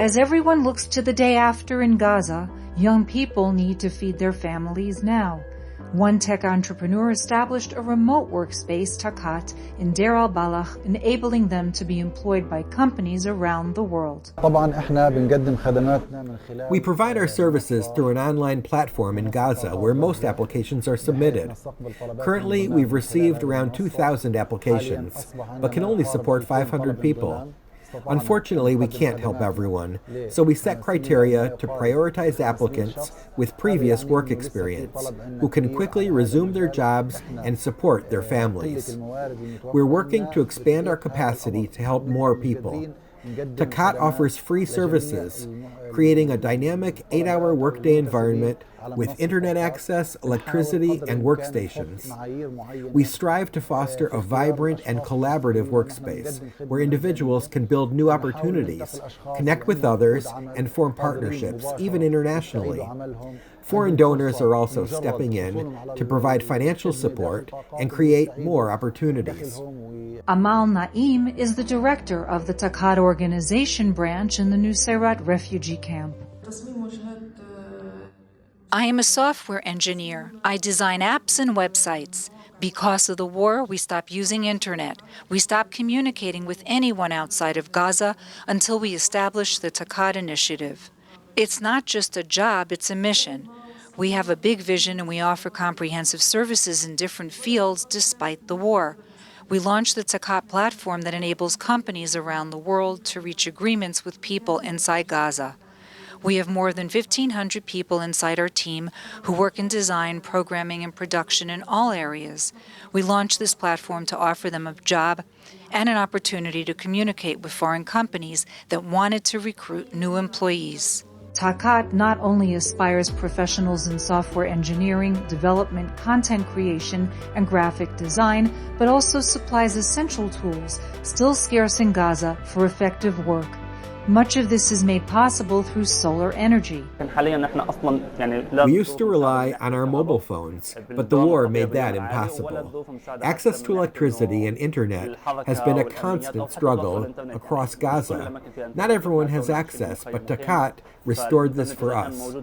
As everyone looks to the day after in Gaza, young people need to feed their families now. One tech entrepreneur established a remote workspace, Takat, in Deir al-Balach, enabling them to be employed by companies around the world. We provide our services through an online platform in Gaza where most applications are submitted. Currently, we've received around 2,000 applications, but can only support 500 people. Unfortunately, we can't help everyone, so we set criteria to prioritize applicants with previous work experience, who can quickly resume their jobs and support their families. We're working to expand our capacity to help more people. Takat offers free services, creating a dynamic 8-hour workday environment with internet access, electricity, and workstations. We strive to foster a vibrant and collaborative workspace where individuals can build new opportunities, connect with others, and form partnerships, even internationally. Foreign donors are also stepping in to provide financial support and create more opportunities. Amal Naim is the director of the Takat organization branch in the Nusayrat refugee camp. I am a software engineer. I design apps and websites. Because of the war, we stopped using internet. We stopped communicating with anyone outside of Gaza until we established the Takat initiative. It's not just a job, it's a mission. We have a big vision and we offer comprehensive services in different fields despite the war. We launched the Takat platform that enables companies around the world to reach agreements with people inside Gaza. We have more than 1,500 people inside our team who work in design, programming, and production in all areas. We launched this platform to offer them a job and an opportunity to communicate with foreign companies that wanted to recruit new employees. Takat not only aspires professionals in software engineering, development, content creation, and graphic design, but also supplies essential tools, still scarce in Gaza, for effective work. Much of this is made possible through solar energy. We used to rely on our mobile phones, but the war made that impossible. Access to electricity and internet has been a constant struggle across Gaza. Not everyone has access, but Takat restored this for us.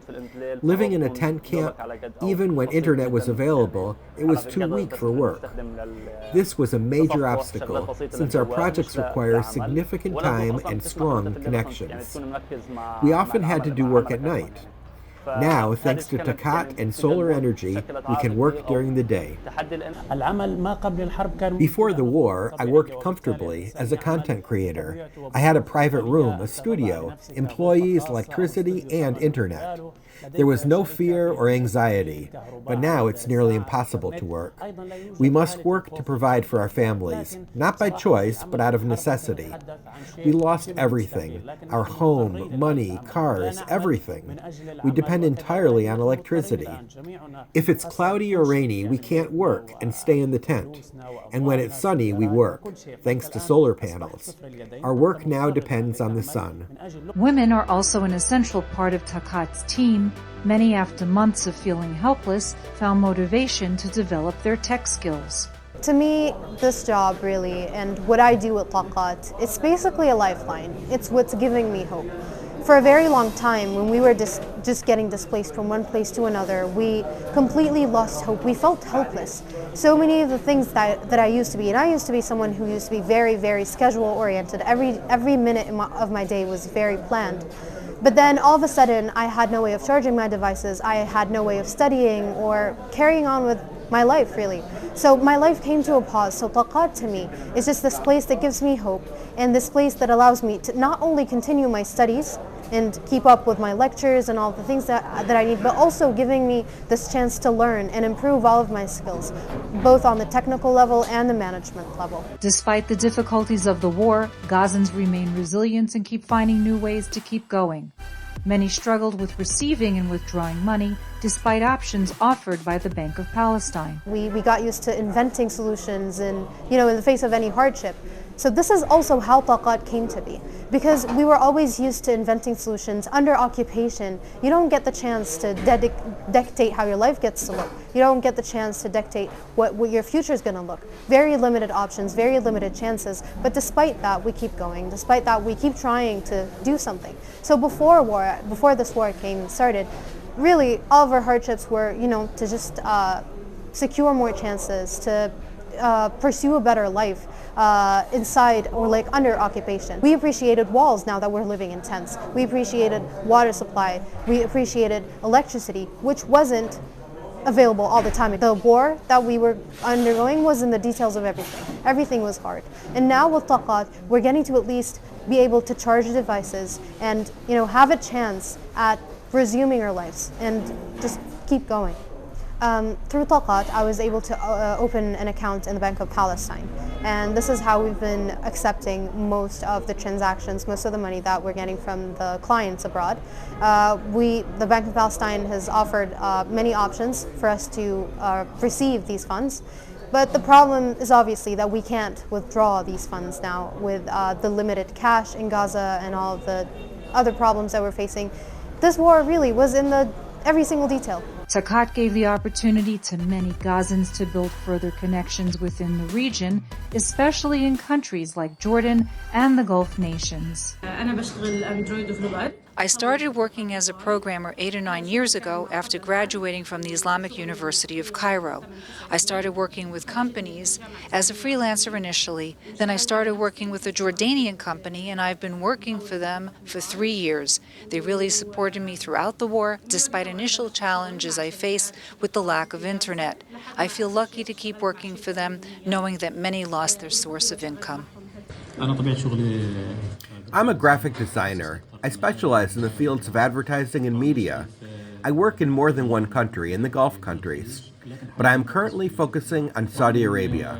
Living in a tent camp, even when internet was available, it was too weak for work. This was a major obstacle, since our projects require significant time and strong connections. We often had to do work at night. Now, thanks to Takat and solar energy, we can work during the day. Before the war, I worked comfortably as a content creator. I had a private room, a studio, employees, electricity, and internet. There was no fear or anxiety, but now it's nearly impossible to work. We must work to provide for our families, not by choice, but out of necessity. We lost everything, our home, money, cars, everything. We depend entirely on electricity. If it's cloudy or rainy, we can't work and stay in the tent. And when it's sunny, we work, thanks to solar panels. Our work now depends on the sun. Women are also an essential part of Takat's team. Many, after months of feeling helpless, found motivation to develop their tech skills. To me, this job really, and what I do at Takat, it's basically a lifeline. It's what's giving me hope. For a very long time, when we were just getting displaced from one place to another, we completely lost hope. We felt helpless. So many of the things that I used to be, and I used to be someone who used to be very, very schedule-oriented. Every minute of my day was very planned. But then all of a sudden, I had no way of charging my devices. I had no way of studying or carrying on with my life, really. So my life came to a pause. So Takat to me is just this place that gives me hope, and this place that allows me to not only continue my studies and keep up with my lectures and all the things that I need, but also giving me this chance to learn and improve all of my skills, both on the technical level and the management level. Despite the difficulties of the war, Gazans remain resilient and keep finding new ways to keep going. Many struggled with receiving and withdrawing money, despite options offered by the Bank of Palestine. We got used to inventing solutions and, in the face of any hardship. So this is also how Taqat came to be, because we were always used to inventing solutions under occupation. You don't get the chance to dictate how your life gets to look. You don't get the chance to dictate what your future is going to look. Very limited options, very limited chances. But despite that, we keep going. Despite that, we keep trying to do something. So before this war started, really all of our hardships were, to just secure more chances, to pursue a better life inside or like under occupation. We appreciated walls now that we're living in tents. We appreciated water supply. We appreciated electricity, which wasn't available all the time. The war that we were undergoing was in the details of everything. Everything was hard. And now with Taqat, we're getting to at least be able to charge devices and have a chance at resuming our lives and just keep going. Through Taqat, I was able to open an account in the Bank of Palestine. And this is how we've been accepting most of the transactions, most of the money that we're getting from the clients abroad. The Bank of Palestine has offered many options for us to receive these funds. But the problem is obviously that we can't withdraw these funds now with the limited cash in Gaza and all of the other problems that we're facing. This war really was in every single detail. Taqat gave the opportunity to many Gazans to build further connections within the region, especially in countries like Jordan and the Gulf nations. I started working as a programmer 8 or 9 years ago after graduating from the Islamic University of Cairo. I started working with companies as a freelancer initially. Then I started working with a Jordanian company, and I've been working for them for 3 years. They really supported me throughout the war, despite initial challenges I face with the lack of internet. I feel lucky to keep working for them, knowing that many lost their source of income. I'm a graphic designer. I specialize in the fields of advertising and media. I work in more than one country, in the Gulf countries, but I am currently focusing on Saudi Arabia.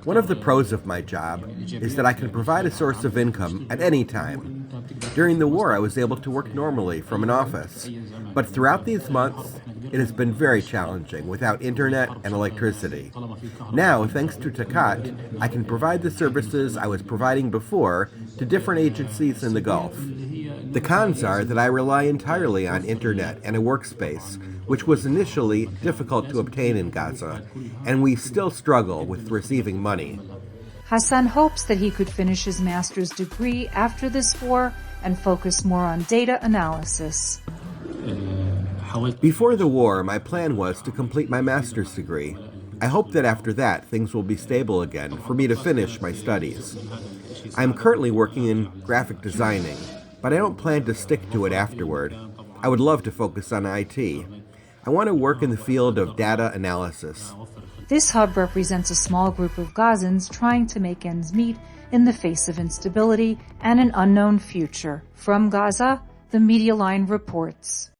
One of the pros of my job is that I can provide a source of income at any time. During the war, I was able to work normally from an office, but throughout these months, it has been very challenging without internet and electricity. Now, thanks to Taqat, I can provide the services I was providing before to different agencies in the Gulf. The cons are that I rely entirely on internet and a workspace, which was initially difficult to obtain in Gaza, and we still struggle with receiving money. Hassan hopes that he could finish his master's degree after this war and focus more on data analysis. Before the war, my plan was to complete my master's degree. I hope that after that, things will be stable again for me to finish my studies. I am currently working in graphic designing, but I don't plan to stick to it afterward. I would love to focus on IT. I want to work in the field of data analysis. This hub represents a small group of Gazans trying to make ends meet in the face of instability and an unknown future. From Gaza, the Media Line reports.